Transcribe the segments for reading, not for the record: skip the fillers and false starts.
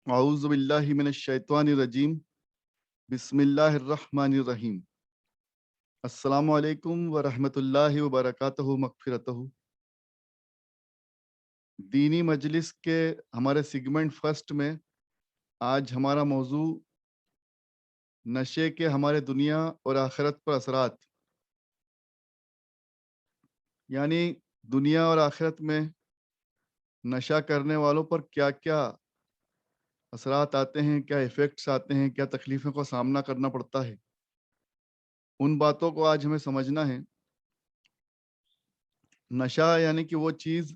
اعوذ باللہ من الشیطان الرجیم بسم اللہ الرحمن الرحیم السلام علیکم ورحمۃ اللہ وبرکاتہ مغفرتہ۔ دینی مجلس کے ہمارے سیگمنٹ فرسٹ میں آج ہمارا موضوع نشے کے ہمارے دنیا اور آخرت پر اثرات، یعنی دنیا اور آخرت میں نشہ کرنے والوں پر کیا کیا اثرات آتے ہیں، کیا ایفیکٹس آتے ہیں، کیا تکلیفوں کا سامنا کرنا پڑتا ہے، ان باتوں کو آج ہمیں سمجھنا ہے۔ نشہ یعنی کہ وہ چیز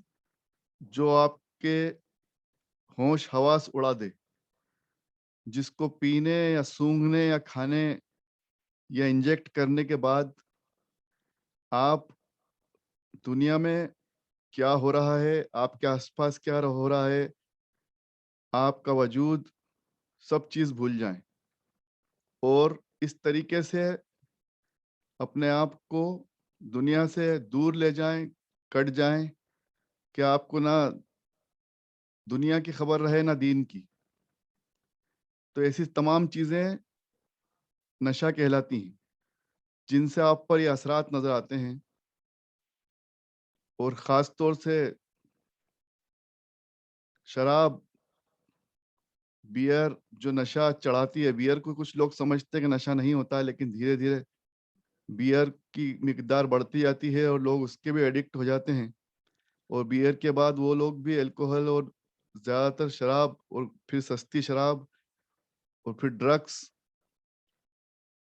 جو آپ کے ہوش حواس اڑا دے، جس کو پینے یا سونگھنے یا کھانے یا انجیکٹ کرنے کے بعد آپ دنیا میں کیا ہو رہا ہے، آپ کے آس پاس کیا ہو رہا ہے، آپ کا وجود سب چیز بھول جائیں اور اس طریقے سے اپنے آپ کو دنیا سے دور لے جائیں، کٹ جائیں کہ آپ کو نہ دنیا کی خبر رہے نہ دین کی۔ تو ایسی تمام چیزیں نشہ کہلاتی ہیں جن سے آپ پر یہ اثرات نظر آتے ہیں، اور خاص طور سے شراب، بیئر جو نشہ چڑھاتی ہے۔ بیئر کو کچھ لوگ سمجھتے ہیں کہ نشہ نہیں ہوتا ہے، لیکن دھیرے دھیرے بیئر کی مقدار بڑھتی جاتی ہے اور لوگ اس کے بھی ایڈکٹ ہو جاتے ہیں، اور بیئر کے بعد وہ لوگ بھی الکوہل اور زیادہ تر شراب اور پھر سستی شراب اور پھر ڈرگس،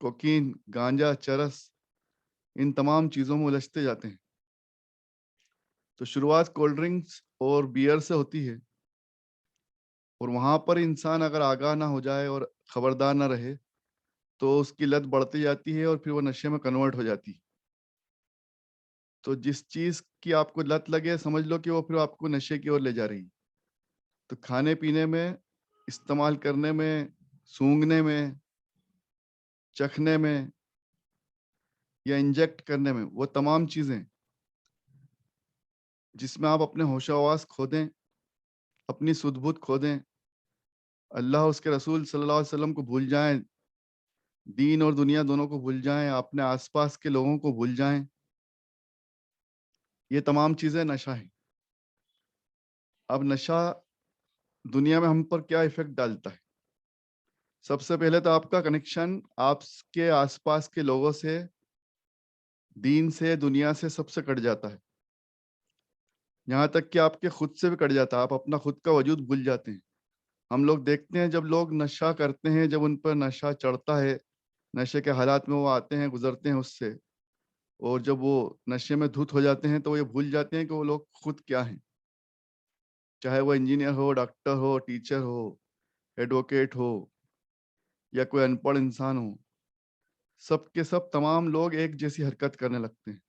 کوکین، گانجا، چرس، ان تمام چیزوں میں الجھتے جاتے ہیں۔ تو شروعات کولڈ ڈرنکس اور بیئر سے ہوتی ہے، اور وہاں پر انسان اگر آگاہ نہ ہو جائے اور خبردار نہ رہے تو اس کی لت بڑھتی جاتی ہے اور پھر وہ نشے میں کنورٹ ہو جاتی ہے۔ تو جس چیز کی آپ کو لت لگے، سمجھ لو کہ وہ پھر آپ کو نشے کی اور لے جا رہی۔ تو کھانے پینے میں، استعمال کرنے میں، سونگھنے میں، چکھنے میں یا انجیکٹ کرنے میں، وہ تمام چیزیں جس میں آپ اپنے ہوش و حواس کھو دیں، اپنی سدھ بدھ کھو دیں، اللہ اس کے رسول صلی اللہ علیہ وسلم کو بھول جائیں، دین اور دنیا دونوں کو بھول جائیں، اپنے آس پاس کے لوگوں کو بھول جائیں، یہ تمام چیزیں نشہ ہیں۔ اب نشہ دنیا میں ہم پر کیا ایفیکٹ ڈالتا ہے؟ سب سے پہلے تو آپ کا کنیکشن آپ کے آس پاس کے لوگوں سے، دین سے، دنیا سے سب سے کٹ جاتا ہے، یہاں تک کہ آپ کے خود سے بھی کٹ جاتا ہے۔ آپ اپنا خود کا وجود بھول جاتے ہیں۔ ہم لوگ دیکھتے ہیں جب لوگ نشہ کرتے ہیں، جب ان پر نشہ چڑھتا ہے، نشے کے حالات میں وہ آتے ہیں، گزرتے ہیں اس سے، اور جب وہ نشے میں دھت ہو جاتے ہیں تو وہ یہ بھول جاتے ہیں کہ وہ لوگ خود کیا ہیں، چاہے وہ انجینئر ہو، ڈاکٹر ہو، ٹیچر ہو، ایڈوکیٹ ہو یا کوئی ان پڑھ انسان ہو، سب کے سب تمام لوگ ایک جیسی حرکت کرنے لگتے ہیں۔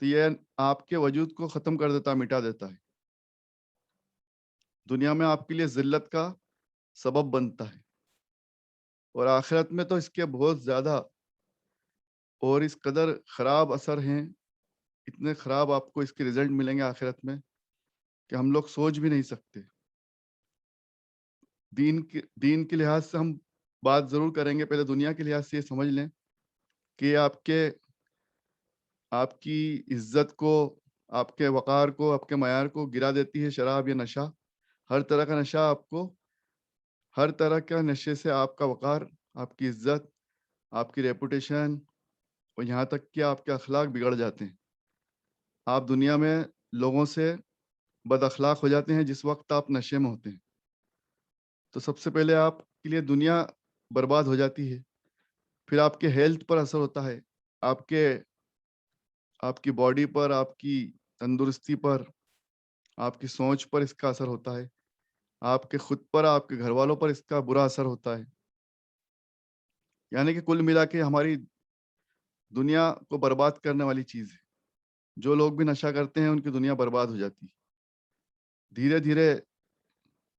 تو یہ آپ کے وجود کو ختم کر دیتا ہے، مٹا دیتا ہے، دنیا میں آپ کے لیے ذلت کا سبب بنتا ہے، اور آخرت میں تو اس کے بہت زیادہ اور اس قدر خراب اثر ہیں، اتنے خراب آپ کو اس کے رزلٹ ملیں گے آخرت میں کہ ہم لوگ سوچ بھی نہیں سکتے۔ دین کے لحاظ سے ہم بات ضرور کریں گے، پہلے دنیا کے لحاظ سے یہ سمجھ لیں کہ آپ کی عزت کو، آپ کے وقار کو، آپ کے معیار کو گرا دیتی ہے شراب یا نشہ۔ ہر طرح کا نشہ آپ کو، ہر طرح کا نشے سے آپ کا وقار، آپ کی عزت، آپ کی ریپوٹیشن اور یہاں تک کہ آپ کے اخلاق بگڑ جاتے ہیں۔ آپ دنیا میں لوگوں سے بد اخلاق ہو جاتے ہیں جس وقت آپ نشے میں ہوتے ہیں۔ تو سب سے پہلے آپ کے لیے دنیا برباد ہو جاتی ہے، پھر آپ کے ہیلتھ پر اثر ہوتا ہے، آپ کی باڈی پر، آپ کی تندرستی پر، آپ کی سوچ پر اس کا اثر ہوتا ہے، آپ کے خود پر، آپ کے گھر والوں پر اس کا برا اثر ہوتا ہے۔ یعنی کہ کل ملا کے ہماری دنیا کو برباد کرنے والی چیز ہے۔ جو لوگ بھی نشہ کرتے ہیں ان کی دنیا برباد ہو جاتی ہے۔ دھیرے دھیرے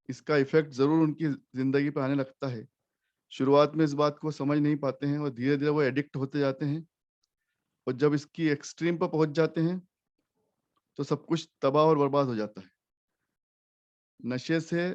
اس کا ایفیکٹ ضرور ان کی زندگی پہ آنے لگتا ہے۔ شروعات میں اس بات کو سمجھ نہیں پاتے ہیں اور دھیرے دھیرے وہ ایڈکٹ ہوتے جاتے ہیں، اور جب اس کی ایکسٹریم پر پہنچ جاتے ہیں تو سب کچھ تباہ اور برباد ہو جاتا ہے۔ نشے سے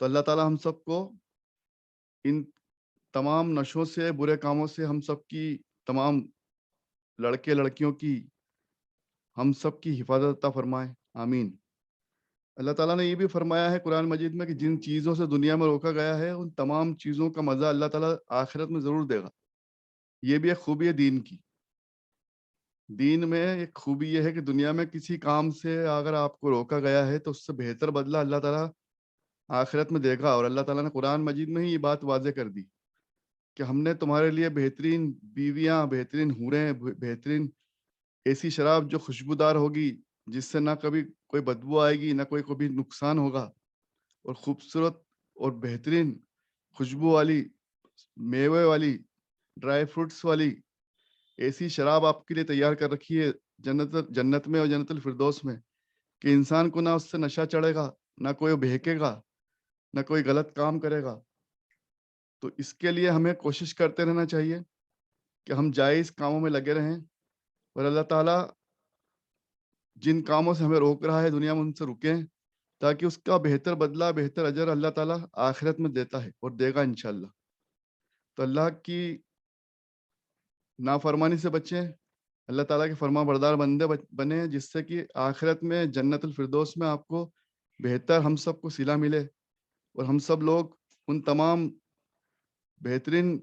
تو اللہ تعالیٰ ہم سب کو ان تمام نشوں سے، برے کاموں سے ہم سب کی، تمام لڑکے لڑکیوں کی، ہم سب کی حفاظت عطا فرمائے، آمین۔ اللہ تعالیٰ نے یہ بھی فرمایا ہے قرآن مجید میں کہ جن چیزوں سے دنیا میں روکا گیا ہے ان تمام چیزوں کا مزہ اللہ تعالیٰ آخرت میں ضرور دے گا۔ یہ بھی ایک خوبی ہے دین کی۔ دین میں ایک خوبی یہ ہے کہ دنیا میں کسی کام سے اگر آپ کو روکا گیا ہے تو اس سے بہتر بدلہ اللہ تعالیٰ آخرت میں دے گا۔ اور اللہ تعالیٰ نے قرآن مجید میں ہی یہ بات واضح کر دی کہ ہم نے تمہارے لیے بہترین بیویاں، بہترین حوریں، بہترین ایسی شراب جو خوشبودار ہوگی، جس سے نہ کبھی کوئی بدبو آئے گی، نہ کوئی کبھی نقصان ہوگا، اور خوبصورت اور بہترین خوشبو والی، میوے والی، ڈرائی فروٹس والی ایسی شراب آپ کے لیے تیار کر رکھی ہے جنت میں اور جنت الفردوس میں، کہ انسان کو نہ اس سے نشہ چڑھے گا، نہ کوئی بہکے گا، نہ کوئی غلط کام کرے گا۔ تو اس کے لیے ہمیں کوشش کرتے رہنا چاہیے کہ ہم جائز کاموں میں لگے رہیں، اور اللہ تعالیٰ جن کاموں سے ہمیں روک رہا ہے دنیا میں ان سے رکیں، تاکہ اس کا بہتر بدلہ، بہتر اجر اللہ تعالیٰ آخرت میں دیتا ہے اور دے گا انشاءاللہ۔ تو اللہ کی نافرمانی سے بچیں، اللہ تعالیٰ کے فرما بردار بندے بنے، جس سے کہ آخرت میں جنت الفردوس میں آپ کو بہتر ہم سب کو صلہ ملے، اور ہم سب لوگ ان تمام بہترین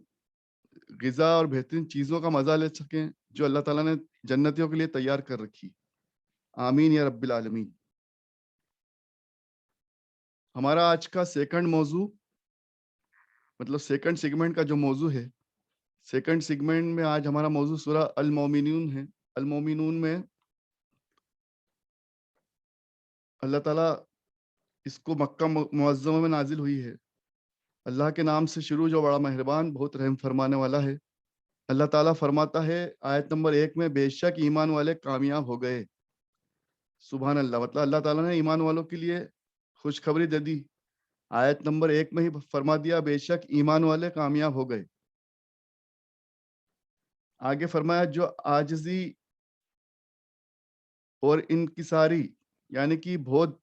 غذا اور بہترین چیزوں کا مزہ لے سکیں جو اللہ تعالیٰ نے جنتیوں کے لیے تیار کر رکھی۔ آمین یا رب العالمین۔ ہمارا آج کا سیکنڈ موضوع، مطلب سیکنڈ سیگمنٹ کا جو موضوع ہے، سیکنڈ سیگمنٹ میں آج ہمارا موضوع سورہ المومنون ہے۔ المومنون میں اللہ تعالیٰ اس کو مکہ معظمہ میں نازل ہوئی ہے۔ اللہ کے نام سے شروع جو بڑا مہربان، بہت رحم فرمانے والا ہے۔ اللہ تعالیٰ فرماتا ہے آیت نمبر 1 میں، بے شک ایمان والے کامیاب ہو گئے۔ سبحان اللہ، مطلب اللہ تعالیٰ نے ایمان والوں کے لیے خوشخبری دے دی۔ آیت نمبر 1 میں ہی فرما دیا بے شک ایمان والے کامیاب ہو گئے۔ آگے فرمایا جو عاجزی اور انکساری، یعنی کہ بہت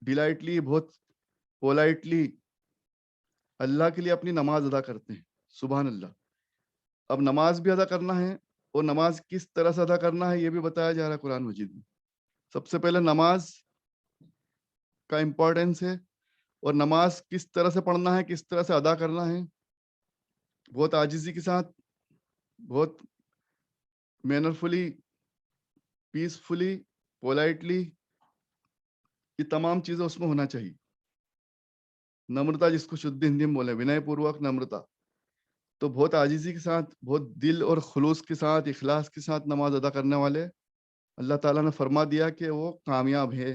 ڈیلائٹلی، بہت پولائٹلی اللہ کے لیے اپنی نماز ادا کرتے ہیں۔ سبحان اللہ۔ اب نماز بھی ادا کرنا ہے، اور نماز کس طرح سے ادا کرنا ہے یہ بھی بتایا جا رہا ہے قرآن مجید میں۔ سب سے پہلے نماز کا امپورٹنس ہے، اور نماز کس طرح سے پڑھنا ہے، کس طرح سے ادا کرنا ہے، بہت عاجزی کے ساتھ، بہت مینرفلی، پیسفلی، پولائٹلی، یہ تمام چیزیں اس میں ہونا چاہیے۔ نمرتا، جس کو شدھ ہندی میں بولے، ونئے پوروک نمرتا، تو بہت عاجزی کے ساتھ، بہت دل اور خلوص کے ساتھ، اخلاص کے ساتھ نماز ادا کرنے والے اللہ تعالیٰ نے فرما دیا کہ وہ کامیاب ہے۔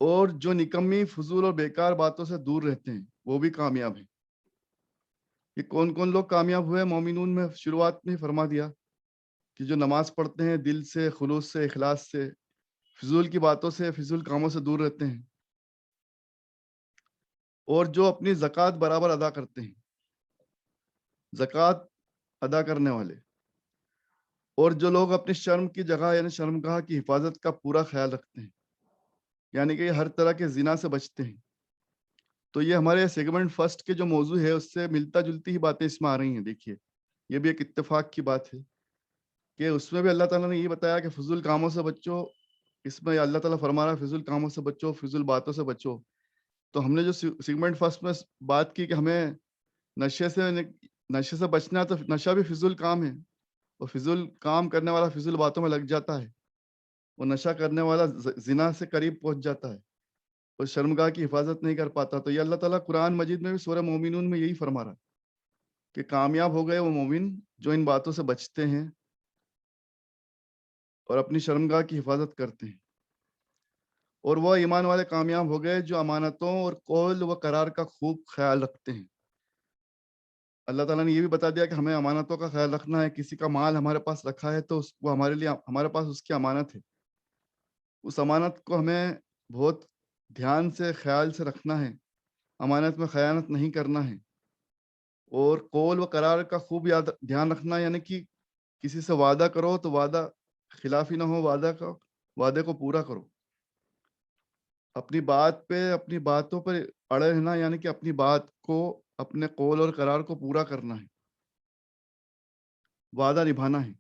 اور جو نکمی، فضول اور بیکار باتوں سے دور رہتے ہیں وہ بھی کامیاب ہیں۔ یہ کون کون لوگ کامیاب ہوئے؟ مومنون میں شروعات میں فرما دیا کہ جو نماز پڑھتے ہیں دل سے، خلوص سے، اخلاص سے، فضول کی باتوں سے، فضول کاموں سے دور رہتے ہیں، اور جو اپنی زکوٰۃ برابر ادا کرتے ہیں، زکوٰۃ ادا کرنے والے، اور جو لوگ اپنی شرم کی جگہ یعنی شرمگاہ کی حفاظت کا پورا خیال رکھتے ہیں، یعنی کہ ہر طرح کے زنا سے بچتے ہیں۔ تو یہ ہمارے سیگمنٹ فرسٹ کے جو موضوع ہے اس سے ملتا جلتی ہی باتیں اس میں آ رہی ہیں۔ دیکھیے، یہ بھی ایک اتفاق کی بات ہے کہ اس میں بھی اللہ تعالیٰ نے یہ بتایا کہ فضول کاموں سے بچو۔ اس میں اللہ تعالیٰ فرما رہا ہے فضول کاموں سے بچو، فضول باتوں سے بچو۔ تو ہم نے جو سیگمنٹ فرسٹ میں بات کی کہ ہمیں نشے سے بچنا، تو نشہ بھی فضول کام ہے، اور فضول کام کرنے والا فضول باتوں میں لگ جاتا ہے، اور نشہ کرنے والا زنا سے قریب پہنچ جاتا ہے، اور شرمگاہ کی حفاظت نہیں کر پاتا۔ تو یہ اللہ تعالیٰ قرآن مجید میں بھی سورہ مومنون میں یہی فرما رہا ہے کہ کامیاب ہو گئے وہ مومن جو ان باتوں سے بچتے ہیں اور اپنی شرمگاہ کی حفاظت کرتے ہیں، اور وہ ایمان والے کامیاب ہو گئے جو امانتوں اور قول و قرار کا خوب خیال رکھتے ہیں۔ اللہ تعالیٰ نے یہ بھی بتا دیا کہ ہمیں امانتوں کا خیال رکھنا ہے۔ کسی کا مال ہمارے پاس رکھا ہے تو وہ ہمارے لیے، ہمارے پاس اس کی امانت ہے، اس امانت کو ہمیں بہت دھیان سے، خیال سے رکھنا ہے، امانت میں خیانت نہیں کرنا ہے، اور قول و قرار کا خوب دھیان رکھنا ہے، یعنی کہ کسی سے وعدہ کرو تو وعدہ خلافی نہ ہو، وعدے کو پورا کرو۔ اپنی بات پہ اپنی باتوں پر اڑے رہنا یعنی کہ اپنی بات کو اپنے قول اور قرار کو پورا کرنا ہے، وعدہ نبھانا ہے۔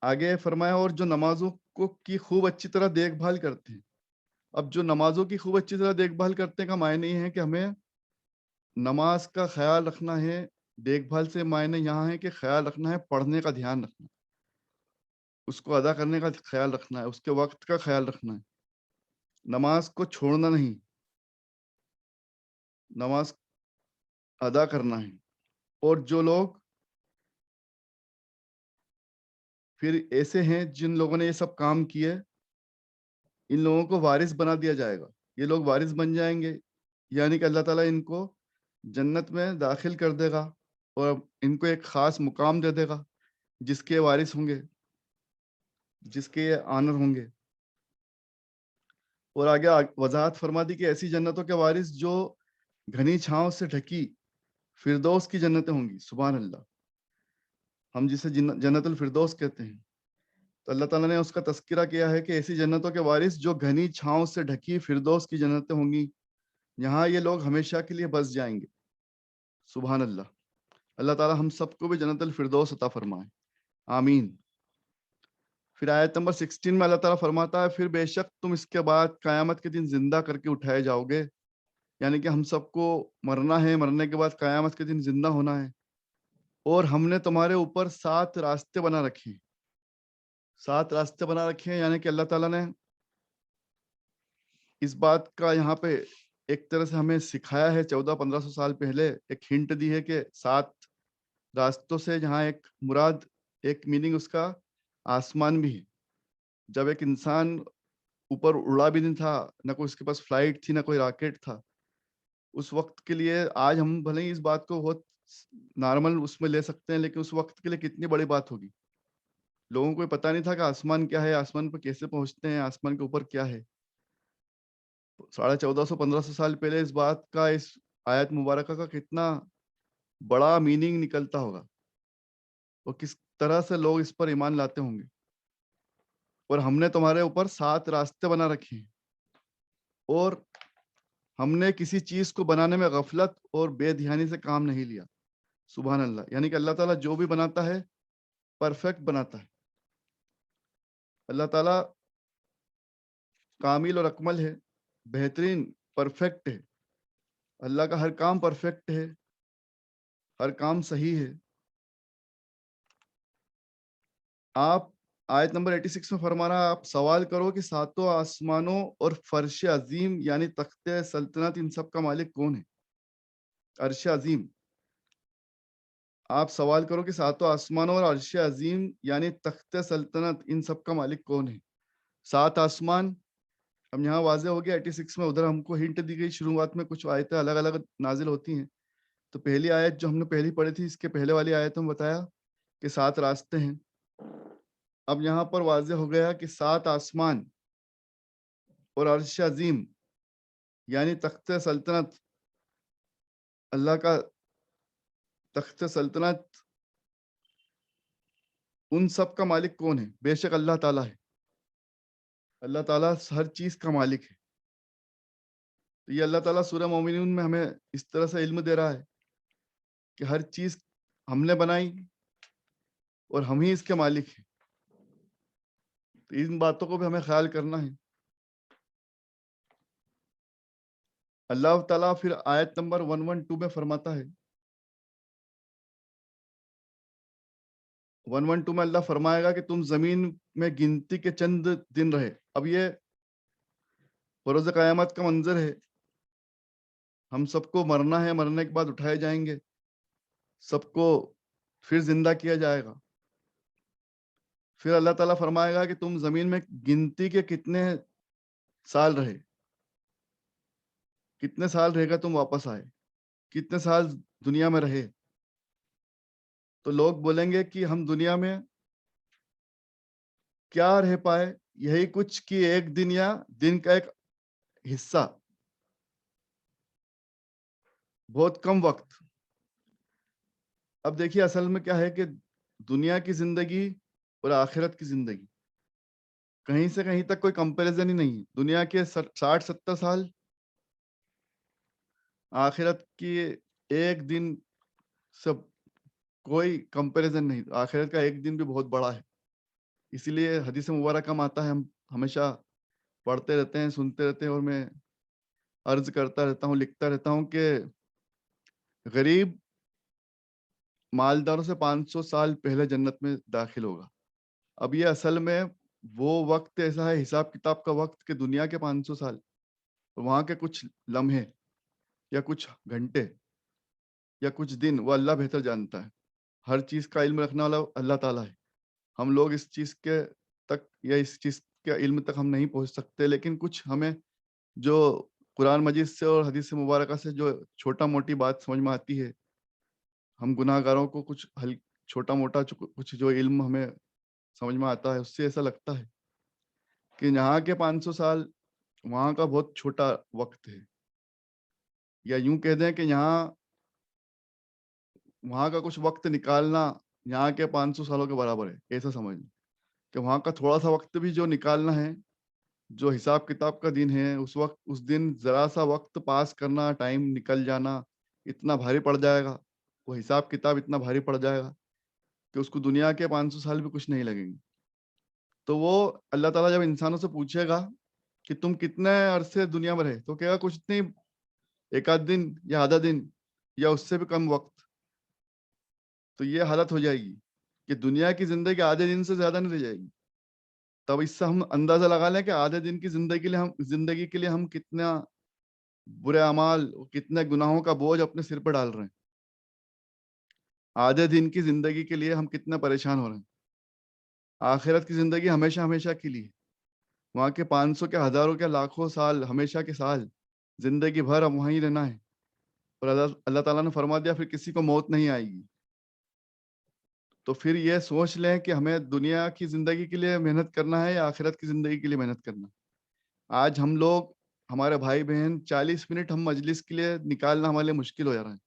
آگے فرمایا اور جو نمازوں کو کی خوب اچھی طرح دیکھ بھال کرتے ہیں۔ اب جو نمازوں کی خوب اچھی طرح دیکھ بھال کرتے کا معنی یہ ہے کہ ہمیں نماز کا خیال رکھنا ہے۔ دیکھ بھال سے معنی یہاں ہے کہ خیال رکھنا ہے، پڑھنے کا دھیان رکھنا ہے، اس کو ادا کرنے کا خیال رکھنا ہے، اس کے وقت کا خیال رکھنا ہے، نماز کو چھوڑنا نہیں، نماز ادا کرنا ہے۔ اور جو لوگ پھر ایسے ہیں جن لوگوں نے یہ سب کام کیے، ان لوگوں کو وارث بنا دیا جائے گا۔ یہ لوگ وارث بن جائیں گے، یعنی کہ اللہ تعالیٰ ان کو جنت میں داخل کر دے گا اور ان کو ایک خاص مقام دے دے گا جس کے وارث ہوں گے، جس کے آنر ہوں گے۔ اور آگے وضاحت فرما دی کہ ایسی جنتوں کے وارث جو گھنی چھاؤں سے ڈھکی فردوس کی جنتیں ہوں گی۔ سبحان اللہ، ہم جسے جنت الفردوس کہتے ہیں، تو اللہ تعالیٰ نے اس کا تذکرہ کیا ہے کہ ایسی جنتوں کے وارث جو گھنی چھاؤں سے ڈھکی فردوس کی جنتیں ہوں گی، یہاں یہ لوگ ہمیشہ کے لیے بس جائیں گے۔ سبحان اللہ، اللہ تعالیٰ ہم سب کو بھی جنت الفردوس عطا فرمائے، آمین۔ پھر آیت نمبر 16 میں اللہ تعالیٰ فرماتا ہے پھر بے شک تم اس کے بعد قیامت کے دن زندہ کر کے اٹھائے جاؤ گے، یعنی کہ ہم سب کو مرنا ہے، مرنے کے بعد قیامت کے دن زندہ ہونا ہے۔ اور ہم نے تمہارے اوپر 7 راستے بنا رکھے ہیں، 7 راستے بنا رکھے ہیں، یعنی کہ اللہ تعالیٰ نے اس بات کا یہاں پہ ایک طرح سے ہمیں سکھایا ہے 1400-1500 سال پہلے ایک ہنٹ دی ہے کہ 7 راستوں سے جہاں ایک مراد ایک میننگ اس کا آسمان بھی ہے۔ جب ایک انسان اوپر اڑا بھی نہیں تھا، نہ کوئی اس کے پاس فلائٹ تھی، نہ کوئی راکٹ تھا، اس وقت کے لیے آج ہم بھلے ہی اس بات کو بہت نارمل اس میں لے سکتے ہیں، لیکن اس وقت کے لیے کتنی بڑی بات ہوگی۔ لوگوں کو پتہ نہیں تھا کہ آسمان کیا ہے، آسمان پہ کیسے پہنچتے ہیں، آسمان کے اوپر کیا ہے۔ 1450-1500 سال پہلے اس بات کا، اس آیت مبارکہ کا کتنا بڑا میننگ نکلتا ہوگا اور کس طرح سے لوگ اس پر ایمان لاتے ہوں گے۔ اور ہم نے تمہارے اوپر 7 راستے بنا رکھے ہیں، اور ہم نے کسی چیز کو بنانے میں غفلت اور بے دھیانی سے کام نہیں لیا۔ سبحان اللہ، یعنی کہ اللہ تعالیٰ جو بھی بناتا ہے پرفیکٹ بناتا ہے۔ اللہ تعالیٰ کامل اور اکمل ہے، بہترین، پرفیکٹ ہے۔ اللہ کا ہر کام پرفیکٹ ہے، ہر کام صحیح ہے۔ آپ آیت نمبر 86 میں فرما رہا ہے آپ سوال کرو کہ 7 آسمانوں اور فرش عظیم یعنی تخت سلطنت ان سب کا مالک کون ہے؟ عرش عظیم، آپ سوال کرو کہ 7 آسمانوں اور عرش عظیم یعنی تخت سلطنت ان سب کا مالک کون ہے؟ 7 آسمان، ہم یہاں واضح ہو گیا 86 میں، ادھر ہم کو ہنٹ دی گئی شروعات میں کچھ آیتیں الگ الگ نازل ہوتی ہیں۔ تو پہلی آیت جو ہم نے پہلی پڑھی تھی، اس کے پہلے والی آیت میں بتایا کہ 7 راستے ہیں۔ اب یہاں پر واضح ہو گیا کہ 7 آسمان اور عرش عظیم یعنی تخت سلطنت، اللہ کا تخت سلطنت، ان سب کا مالک کون ہے؟ بے شک اللہ تعالیٰ ہے۔ اللہ تعالیٰ ہر چیز کا مالک ہے۔ تو یہ اللہ تعالیٰ سورہ مومنون میں ہمیں اس طرح سے علم دے رہا ہے کہ ہر چیز ہم نے بنائی اور ہم ہی اس کے مالک ہیں۔ تو ان باتوں کو بھی ہمیں خیال کرنا ہے۔ اللہ تعالیٰ پھر آیت نمبر 112 میں فرماتا ہے، 112 میں اللہ فرمائے گا کہ تم زمین میں گنتی کے چند دن رہے۔ اب یہ بروز قیامت کا منظر ہے، ہم سب کو مرنا ہے، مرنے کے بعد اٹھائے جائیں گے، سب کو پھر زندہ کیا جائے گا۔ پھر اللہ تعالیٰ فرمائے گا کہ تم زمین میں گنتی کے کتنے سال رہے، کتنے سال رہے گا تم واپس آئے، کتنے سال دنیا میں رہے۔ تو لوگ بولیں گے کہ ہم دنیا میں کیا رہ پائے، یہی کچھ کہ ایک دن یا دن کا ایک حصہ، بہت کم وقت۔ اب دیکھیے اصل میں کیا ہے کہ دنیا کی زندگی اور آخرت کی زندگی، کہیں سے کہیں تک کوئی کمپیریزن ہی نہیں. دنیا کے 60-70 سال, آخرت کی ایک دن سب کوئی کمپیریزن نہیں. آخرت کا ایک دن بھی بہت بڑا ہے. اسی لیے حدیث مبارکہ میں آتا ہے, ہم ہمیشہ پڑھتے رہتے ہیں, سنتے رہتے ہیں, اور میں عرض کرتا رہتا ہوں, لکھتا رہتا ہوں کہ غریب مالداروں سے 500 سال پہلے جنت میں داخل ہوگا. اب یہ اصل میں وہ وقت ایسا ہے, حساب کتاب کا وقت, کہ دنیا کے 500 سال, وہاں کے کچھ لمحے یا کچھ گھنٹے یا کچھ دن, وہ اللہ بہتر جانتا ہے. ہر چیز کا علم رکھنے والا اللہ تعالیٰ ہے. ہم لوگ اس چیز کے تک یا اس چیز کے علم تک ہم نہیں پہنچ سکتے, لیکن کچھ ہمیں جو قرآن مجید سے اور حدیث مبارکہ سے جو چھوٹا موٹی بات سمجھ میں آتی ہے, ہم گناہ گاروں کو کچھ چھوٹا موٹا کچھ جو علم ہمیں سمجھ میں آتا ہے, اس سے ایسا لگتا ہے کہ یہاں کے 500 سال وہاں کا بہت چھوٹا وقت ہے. یا یوں کہہ دیں کہ وہاں کا کچھ وقت نکالنا یہاں کے 500 سالوں کے برابر ہے. ایسا سمجھ لیں کہ وہاں کا تھوڑا سا وقت بھی جو نکالنا ہے, جو حساب کتاب کا دن ہے, اس دن ذرا سا وقت پاس کرنا, ٹائم نکل جانا, اتنا بھاری پڑ جائے گا. وہ حساب کتاب اتنا بھاری پڑ جائے گا کہ اس کو دنیا کے 500 سال بھی کچھ نہیں لگیں گے. تو وہ اللہ تعالیٰ جب انسانوں سے پوچھے گا کہ تم کتنے عرصے دنیا میں رہے, تو کہے گا کچھ نہیں, ایک آدھ دن یا آدھا دن یا اس سے بھی کم وقت. تو یہ حالت ہو جائے گی کہ دنیا کی زندگی آدھے دن سے زیادہ نہیں رہ جائے گی. تب اس سے ہم اندازہ لگا لیں کہ آدھے دن کی زندگی کے لیے ہم کتنا برے اعمال, کتنے گناہوں کا بوجھ اپنے سر پہ ڈال رہے ہیں. آدھے دن کی زندگی کے لیے ہم کتنے پریشان ہو رہے ہیں. آخرت کی زندگی ہمیشہ ہمیشہ کے لیے, وہاں کے 500 کے, ہزاروں کے, لاکھوں سال, ہمیشہ کے سال, زندگی بھر اب وہیں رہنا ہے. اور اللہ تعالیٰ نے فرما دیا پھر کسی کو موت نہیں آئے گی. تو پھر یہ سوچ لیں کہ ہمیں دنیا کی زندگی کے لیے محنت کرنا ہے یا آخرت کی زندگی کے لیے محنت کرنا. آج ہم لوگ, ہمارے بھائی بہن, 40 منٹ ہم مجلس کے لیے نکالنا ہمارے لیے مشکل ہو جا رہا ہے.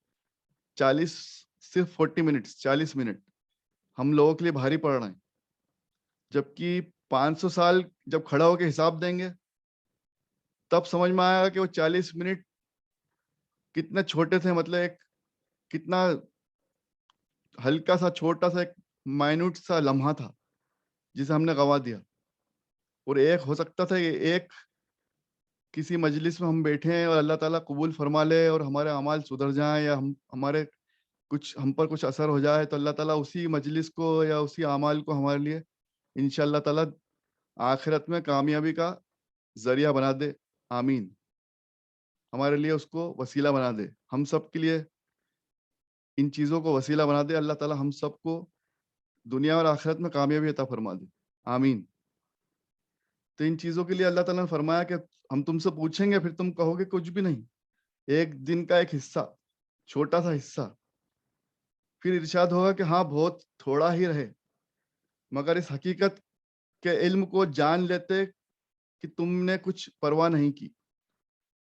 40 منٹ ہم لوگوں کے لیے بھاری پڑ رہے ہیں. جبکہ 500 سال جب کھڑا ہو کے حساب دیں گے تب سمجھ میں آئے گا کہ وہ 40 منٹ کتنے چھوٹے تھے. مطلب ایک کتنا ہلکا سا, چھوٹا سا, ایک مائنوٹ سا لمحہ تھا جسے ہم نے گنوا دیا. اور ایک ہو سکتا تھا ایک کسی مجلس میں ہم بیٹھے ہیں اور اللہ تعالیٰ قبول فرما لے اور ہمارے اعمال سدھر جائیں, یا ہم پر کچھ اثر ہو جائے, تو اللہ تعالیٰ اسی مجلس کو یا اسی اعمال کو ہمارے لیے انشاءاللہ تعالیٰ آخرت میں کامیابی کا ذریعہ بنا دے. آمین. ہمارے لیے اس کو وسیلہ بنا دے, ہم سب کے لیے ان چیزوں کو وسیلہ بنا دے. اللہ تعالیٰ ہم سب کو دنیا اور آخرت میں کامیابی عطا فرما دے. آمین. تو ان چیزوں کے لیے اللہ تعالیٰ نے فرمایا کہ ہم تم سے پوچھیں گے, پھر تم کہو گے کچھ بھی نہیں, ایک دن کا ایک حصہ, چھوٹا سا حصہ. پھر ارشاد ہوگا کہ ہاں بہت تھوڑا ہی رہے, مگر اس حقیقت کے علم کو جان لیتے کہ تم نے کچھ پرواہ نہیں کی.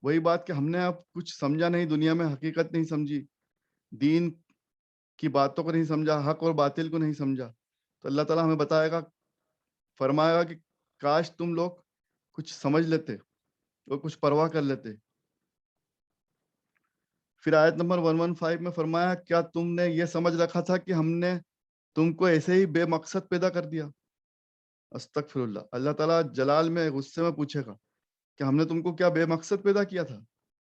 وہی بات کہ ہم نے اب کچھ سمجھا نہیں دنیا میں, حقیقت نہیں سمجھی, دین کی باتوں کو نہیں سمجھا, حق اور باطل کو نہیں سمجھا. تو اللہ تعالیٰ ہمیں بتائے گا, فرمائے گا کہ کاش تم لوگ کچھ سمجھ لیتے اور کچھ پرواہ کر لیتے. پھر آیت نمبر 115 میں فرمایا, کیا تم نے یہ سمجھ رکھا تھا کہ ہم نے تم کو ایسے ہی بے مقصد پیدا کر دیا؟ استغفر اللہ. اللہ تعالیٰ جلال میں, غصے میں پوچھے گا کہ ہم نے تم کو کیا بے مقصد پیدا کیا تھا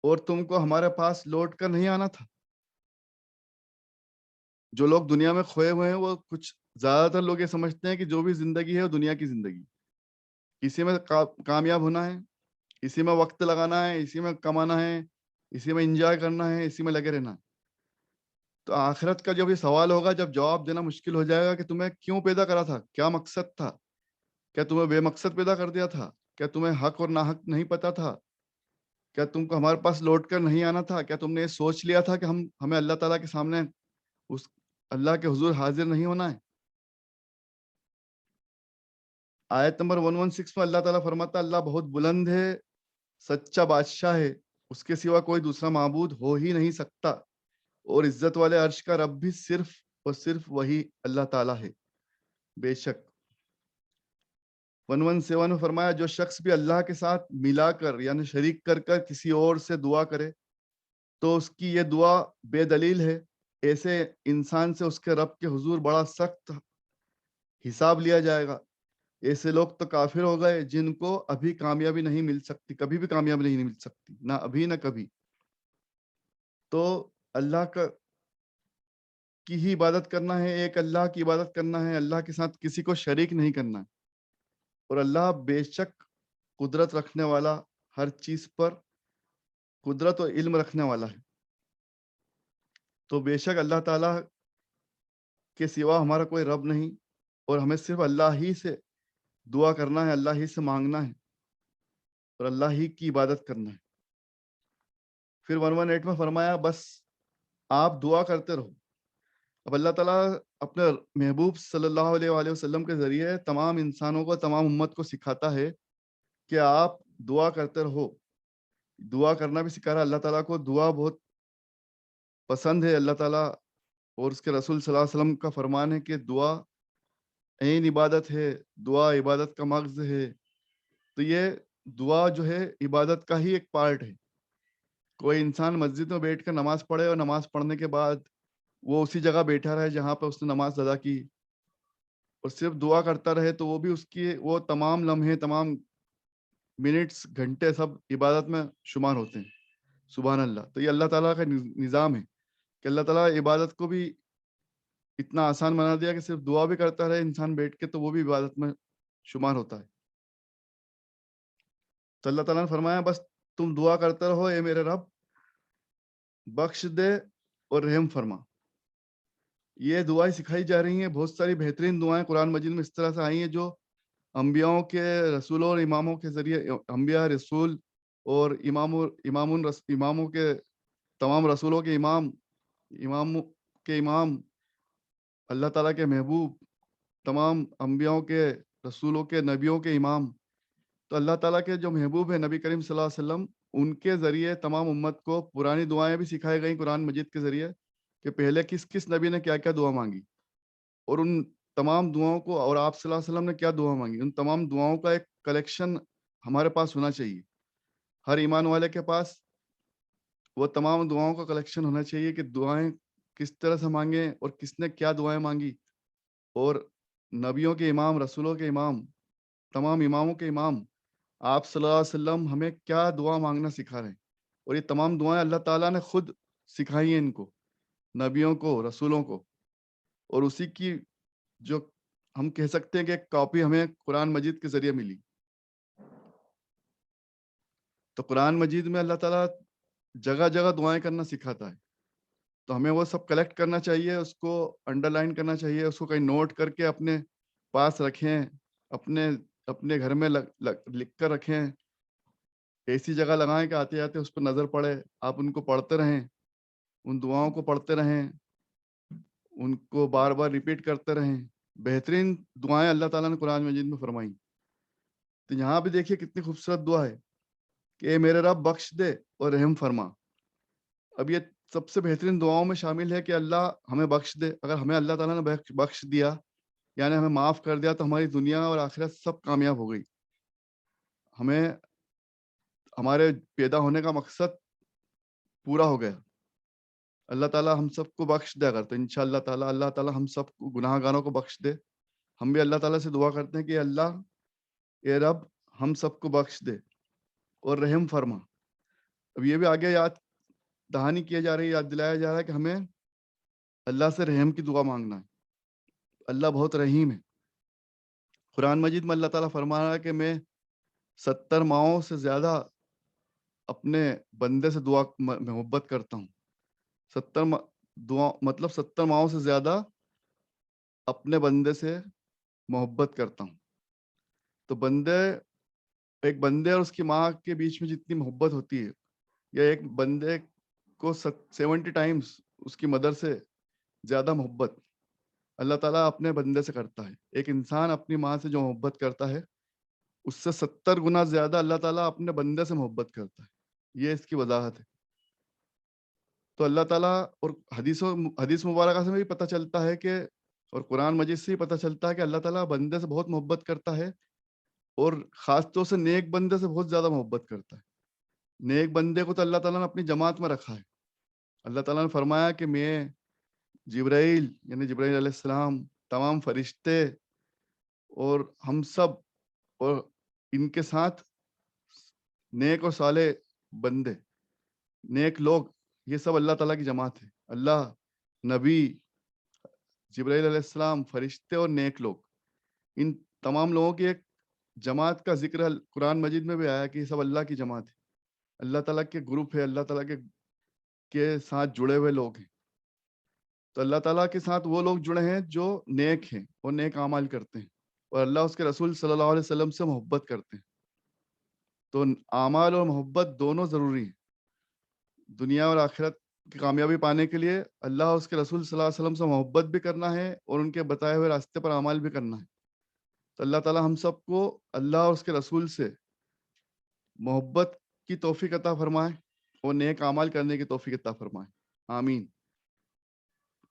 اور تم کو ہمارے پاس لوٹ کر نہیں آنا تھا؟ جو لوگ دنیا میں کھوئے ہوئے ہیں, وہ کچھ زیادہ تر لوگ یہ سمجھتے ہیں کہ جو بھی زندگی ہے وہ دنیا کی زندگی, اسی میں کامیاب ہونا ہے, اسی میں وقت لگانا ہے, اسی میں کمانا ہے, اسی میں انجوائے کرنا ہے, اسی میں لگے رہنا ہے. تو آخرت کا جب یہ سوال ہوگا, جب جواب دینا مشکل ہو جائے گا کہ تمہیں کیوں پیدا کرا تھا, کیا مقصد تھا, کیا تمہیں بے مقصد پیدا کر دیا تھا, کیا تمہیں حق اور ناحق نہیں پتا تھا, کیا تم کو ہمارے پاس لوٹ کر نہیں آنا تھا, کیا تم نے یہ سوچ لیا تھا کہ ہمیں اللہ تعالیٰ کے سامنے اس اللہ کے حضور حاضر نہیں ہونا ہے. آیت نمبر 116 میں اللہ تعالیٰ فرماتا, اللہ بہت بلند ہے, سچا بادشاہ ہے, اس کے سوا کوئی دوسرا معبود ہو ہی نہیں سکتا, اور عزت والے عرش کا رب بھی صرف اور صرف وہی اللہ تعالیٰ ہے. بے شک 117 میں فرمایا جو شخص بھی اللہ کے ساتھ ملا کر یعنی شریک کر کر کسی اور سے دعا کرے تو اس کی یہ دعا بے دلیل ہے، ایسے انسان سے اس کے رب کے حضور بڑا سخت حساب لیا جائے گا۔ ایسے لوگ تو کافر ہو گئے جن کو ابھی کامیابی نہیں مل سکتی، کبھی بھی کامیابی نہیں مل سکتی، نہ ابھی نہ کبھی۔ تو اللہ کی ہی عبادت کرنا ہے، ایک اللہ کی عبادت کرنا ہے، اللہ کے ساتھ کسی کو شریک نہیں کرنا ہے۔ اور اللہ بے شک قدرت رکھنے والا، ہر چیز پر قدرت و علم رکھنے والا ہے۔ تو بے شک اللہ تعالیٰ کے سوا ہمارا کوئی رب نہیں، اور ہمیں صرف اللہ ہی سے دعا کرنا ہے، اللہ ہی سے مانگنا ہے، اور اللہ ہی کی عبادت کرنا ہے۔ پھر 118 میں فرمایا بس آپ دعا کرتے رہو۔ اب اللہ تعالیٰ اپنے محبوب صلی اللہ علیہ وآلہ وسلم کے ذریعے تمام انسانوں کو، تمام امت کو سکھاتا ہے کہ آپ دعا کرتے رہو۔ دعا کرنا بھی سکھا رہا ہے۔ اللہ تعالیٰ کو دعا بہت پسند ہے۔ اللہ تعالیٰ اور اس کے رسول صلی اللہ علیہ وسلم کا فرمان ہے کہ دعا عین عبادت ہے، دعا عبادت کا مغز ہے۔ تو یہ دعا جو ہے عبادت کا ہی ایک پارٹ ہے۔ کوئی انسان مسجد میں بیٹھ کر نماز پڑھے اور نماز پڑھنے کے بعد وہ اسی جگہ بیٹھا رہے جہاں پہ اس نے نماز ادا کی، اور صرف دعا کرتا رہے، تو وہ بھی اس کی وہ تمام لمحے، تمام منٹس، گھنٹے سب عبادت میں شمار ہوتے ہیں۔ سبحان اللہ۔ تو یہ اللہ تعالیٰ کا نظام ہے کہ اللہ تعالیٰ عبادت کو بھی اتنا آسان بنا دیا کہ صرف دعا بھی کرتا رہے انسان بیٹھ کے تو وہ بھی عبادت میں شمار ہوتا ہے۔ تو اللہ تعالیٰ نے فرمایا بس تم دعا کرتے رہو، اے میرے رب بخش دے اور رحم فرما۔ یہ دعائیں سکھائی جا رہی ہیں، بہت ساری بہترین دعائیں قرآن مجید میں اس طرح سے آئی ہیں جو انبیاؤں کے، رسولوں اور اماموں کے ذریعے، انبیاء، رسول اور اماموں کے، تمام رسولوں کے اماموں کے امام، اللہ تعالیٰ کے محبوب، تمام انبیاؤں کے، رسولوں کے، نبیوں کے امام۔ تو اللہ تعالیٰ کے جو محبوب ہیں نبی کریم صلی اللہ علیہ وسلم، ان کے ذریعے تمام امت کو پرانی دعائیں بھی سکھائی گئیں قرآن مجید کے ذریعے کہ پہلے کس کس نبی نے کیا کیا دعا مانگی، اور ان تمام دعاؤں کو، اور آپ صلی اللہ علیہ وسلم نے کیا دعا مانگی، ان تمام دعاؤں کا ایک کلیکشن ہمارے پاس ہونا چاہیے۔ ہر ایمان والے کے پاس وہ تمام دعاؤں کا کلیکشن ہونا چاہیے کہ دعائیں کس طرح سے مانگیں اور کس نے کیا دعائیں مانگی، اور نبیوں کے امام، رسولوں کے امام، تمام اماموں کے امام آپ صلی اللہ علیہ وسلم ہمیں کیا دعا مانگنا سکھا رہے ہیں، اور یہ تمام دعائیں اللہ تعالیٰ نے خود سکھائی ہیں ان کو، نبیوں کو، رسولوں کو، اور اسی کی جو ہم کہہ سکتے ہیں کہ ایک کاپی ہمیں قرآن مجید کے ذریعے ملی۔ تو قرآن مجید میں اللہ تعالیٰ جگہ جگہ دعائیں کرنا سکھاتا ہے، تو ہمیں وہ سب کلیکٹ کرنا چاہیے، اس کو انڈر لائن کرنا چاہیے، اس کو کہیں نوٹ کر کے اپنے پاس رکھیں، اپنے گھر میں لکھ کر رکھیں، ایسی جگہ لگائیں کہ آتے آتے اس پر نظر پڑے، آپ ان کو پڑھتے رہیں، ان دعاؤں کو پڑھتے رہیں، ان کو بار بار ریپیٹ کرتے رہیں۔ بہترین دعائیں اللہ تعالیٰ نے قرآن مجید میں فرمائی۔ تو یہاں بھی دیکھیے کتنی خوبصورت دعا ہے کہ اے میرے رب بخش دے اور رحم فرما۔ اب یہ سب سے بہترین دعاؤں میں شامل ہے کہ اللہ ہمیں بخش دے۔ اگر ہمیں اللہ تعالیٰ نے بخش دیا، یعنی ہمیں معاف کر دیا، تو ہماری دنیا اور آخرت سب کامیاب ہو گئی۔ ہمیں ہمارے پیدا ہونے کا مقصد پورا ہو گیا۔ اللہ تعالیٰ ہم سب کو بخش دے، اگر تو انشاءاللہ تعالیٰ اللہ تعالیٰ ہم سب کو، گناہ گاروں کو بخش دے۔ ہم بھی اللہ تعالیٰ سے دعا کرتے ہیں کہ اللہ، اے رب ہم سب کو بخش دے اور رحم فرما۔ اب یہ بھی آگے یاد دہانی کیا جا رہی ہے، یاد دلایا جا رہا ہے کہ ہمیں اللہ سے رحم کی دعا مانگنا ہے۔ اللہ بہت رحیم ہے۔ قرآن مجید میں اللہ تعالیٰ فرما رہا ہے کہ میں 70 ماؤں سے زیادہ اپنے بندے سے دعا محبت کرتا ہوں۔ 70 دعا مطلب 70 ماؤں سے زیادہ اپنے بندے سے محبت کرتا ہوں۔ تو ایک بندے اور اس کی ماں کے بیچ میں جتنی محبت ہوتی ہے، یا ایک بندے کو 70 ٹائمز اس کی مدر سے زیادہ محبت اللہ تعالیٰ اپنے بندے سے کرتا ہے۔ ایک انسان اپنی ماں سے جو محبت کرتا ہے، اس سے 70 گنا زیادہ اللہ تعالیٰ اپنے بندے سے محبت کرتا ہے۔ یہ اس کی وضاحت ہے۔ تو اللہ تعالیٰ، اور حدیث مبارکہ سے بھی پتہ چلتا ہے کہ، اور قرآن مجید سے ہی پتہ چلتا ہے کہ اللہ تعالیٰ بندے سے بہت محبت کرتا ہے، اور خاص طور سے نیک بندے سے بہت زیادہ محبت کرتا ہے. نیک بندے کو تو اللہ تعالیٰ نے اپنی جماعت میں رکھا ہے. اللہ تعالیٰ نے فرمایا کہ میں جبرائیل یعنی جبرائیل علیہ السلام، تمام فرشتے اور ہم سب اور ان کے ساتھ نیک اور صالح بندے، نیک لوگ، یہ سب اللہ تعالیٰ کی جماعت ہے. اللہ، نبی، جبرائیل علیہ السلام، فرشتے اور نیک لوگ، ان تمام لوگوں کی ایک جماعت کا ذکر قرآن مجید میں بھی آیا کہ یہ سب اللہ کی جماعت ہے. اللہ تعالیٰ کے گروپ ہے، اللہ تعالیٰ کے ساتھ جڑے ہوئے لوگ ہیں. تو اللہ تعالیٰ کے ساتھ وہ لوگ جڑے ہیں جو نیک ہیں اور نیک اعمال کرتے ہیں، اور اللہ اس کے رسول صلی اللہ علیہ وسلم سے محبت کرتے ہیں. تو اعمال اور محبت دونوں ضروری ہیں. دنیا اور آخرت کی کامیابی پانے کے لیے اللہ اور اس کے رسول صلی اللہ علیہ وسلم سے محبت بھی کرنا ہے اور ان کے بتائے ہوئے راستے پر اعمال بھی کرنا ہے. تو اللہ تعالیٰ ہم سب کو اللہ اور اس کے رسول سے محبت کی توفیق عطا فرمائے اور نیک اعمال کرنے کی توفیق عطا فرمائے. آمین.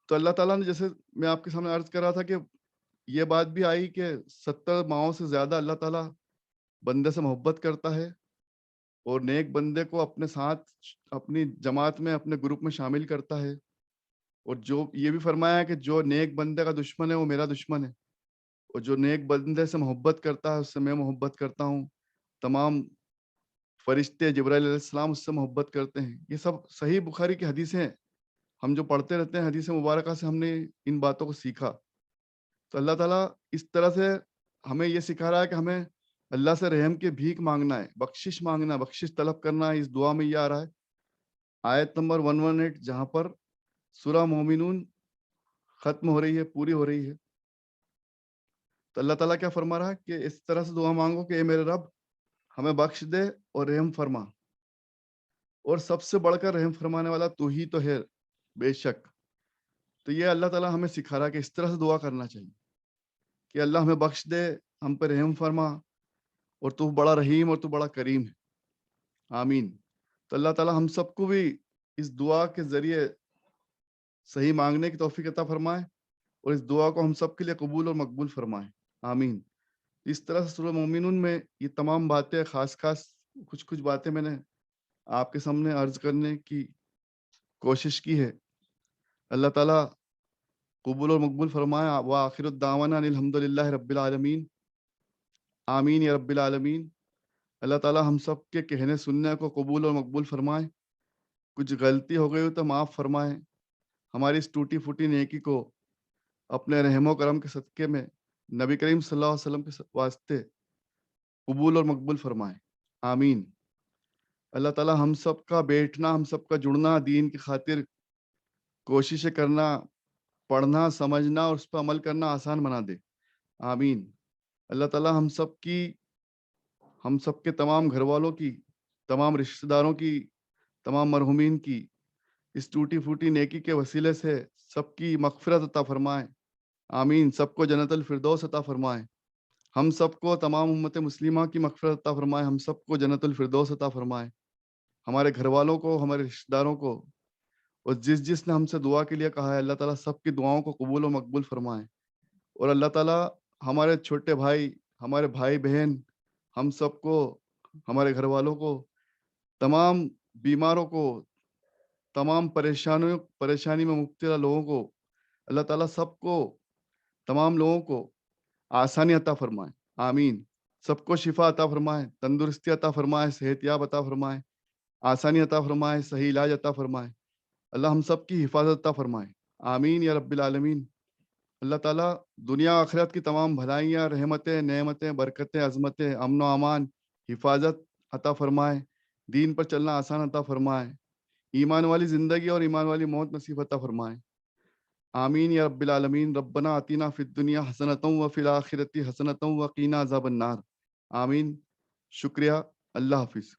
تو اللہ تعالیٰ نے، جیسے میں آپ کے سامنے عرض کر رہا تھا کہ یہ بات بھی آئی کہ 70 ماہوں سے زیادہ اللہ تعالیٰ بندے سے محبت کرتا ہے اور نیک بندے کو اپنے ساتھ، اپنی جماعت میں، اپنے گروپ میں شامل کرتا ہے. اور جو یہ بھی فرمایا ہے کہ جو نیک بندے کا دشمن ہے وہ میرا دشمن ہے، اور جو نیک بندے سے محبت کرتا ہے اس سے میں محبت کرتا ہوں. تمام فرشتے، جبرائیل علیہ السلام اس سے محبت کرتے ہیں. یہ سب صحیح بخاری کی حدیثیں ہیں. ہم جو پڑھتے رہتے ہیں حدیث مبارکہ سے ہم نے ان باتوں کو سیکھا. تو اللہ تعالیٰ اس طرح سے ہمیں یہ سکھا رہا ہے کہ ہمیں اللہ سے رحم کی بھیک مانگنا ہے، بخشش مانگنا ہے، بخشش طلب کرنا ہے. اس دعا میں یہ آ رہا ہے، آیت نمبر 118، جہاں پر سورہ مومنون ختم ہو رہی ہے، پوری ہو رہی ہے. تو اللہ تعالیٰ کیا فرما رہا ہے کہ اس طرح سے دعا مانگو کہ اے میرے رب ہمیں بخش دے اور رحم فرما، اور سب سے بڑھ کر رحم فرمانے والا تو ہی تو ہے بے شک. تو یہ اللہ تعالیٰ ہمیں سکھا رہا ہے کہ اس طرح سے دعا کرنا چاہیے کہ اللہ ہمیں بخش دے، ہم پہ رحم فرما، اور تو بڑا رحیم اور تو بڑا کریم ہے. آمین. تو اللہ تعالیٰ ہم سب کو بھی اس دعا کے ذریعے صحیح مانگنے کی توفیق عطا فرمائے اور اس دعا کو ہم سب کے لیے قبول اور مقبول فرمائے. آمین. اس طرح سے سورہ مومنون میں یہ تمام باتیں، خاص کچھ باتیں میں نے آپ کے سامنے عرض کرنے کی کوشش کی ہے. اللہ تعالیٰ قبول اور مقبول فرمائے. وآخر الدعوانا ان الحمد للہ رب العالمین. آمین یا رب العالمین. اللہ تعالیٰ ہم سب کے کہنے سننے کو قبول اور مقبول فرمائے. کچھ غلطی ہو گئی ہو تو معاف فرمائے. ہماری اس ٹوٹی پھوٹی نیکی کو اپنے رحم و کرم کے صدقے میں نبی کریم صلی اللہ علیہ وسلم کے واسطے قبول اور مقبول فرمائے. آمین. اللہ تعالیٰ ہم سب کا بیٹھنا، ہم سب کا جڑنا، دین کی خاطر کوششیں کرنا، پڑھنا، سمجھنا اور اس پر عمل کرنا آسان بنا دے. آمین. اللہ تعالیٰ ہم سب کے تمام گھر والوں کی، تمام رشتہ داروں کی، تمام مرحومین کی اس ٹوٹی پھوٹی نیکی کے وسیلے سے سب کی مغفرت عطا فرمائے. آمین. سب کو جنت الفردوس عطا فرمائے. ہم سب کو، تمام امت مسلمہ کی مغفرت عطا فرمائے. ہم سب کو جنت الفردوس عطا فرمائے. ہمارے گھر والوں کو، ہمارے رشتہ داروں کو، اور جس نے ہم سے دعا کے لیے کہا ہے، اللہ تعالیٰ سب کی دعاؤں کو قبول و مقبول فرمائے. اور اللہ تعالیٰ ہمارے چھوٹے بھائی، ہمارے بھائی بہن، ہم سب کو، ہمارے گھر والوں کو، تمام بیماروں کو، تمام پریشانی میں مبتلا لوگوں کو، اللہ تعالیٰ سب کو، تمام لوگوں کو آسانی عطا فرمائے. آمین. سب کو شفا عطا فرمائے، تندرستی عطا فرمائے، صحت یاب عطا فرمائے، آسانی عطا فرمائے، صحیح علاج عطا فرمائے. اللہ ہم سب کی حفاظت عطا فرمائے. آمین یا رب العالمین. اللہ تعالیٰ دنیا آخرت کی تمام بھلائیاں، رحمتیں، نعمتیں، برکتیں، عظمتیں، امن و امان، حفاظت عطا فرمائے. دین پر چلنا آسان عطا فرمائے. ایمان والی زندگی اور ایمان والی موت نصیب عطا فرمائے. آمین یا رب العالمین. ربنا آتنا فی الدنیا حسنۃ وفی الآخرۃ حسنۃ وقینا عذاب النار. آمین. شکریہ. اللہ حافظ.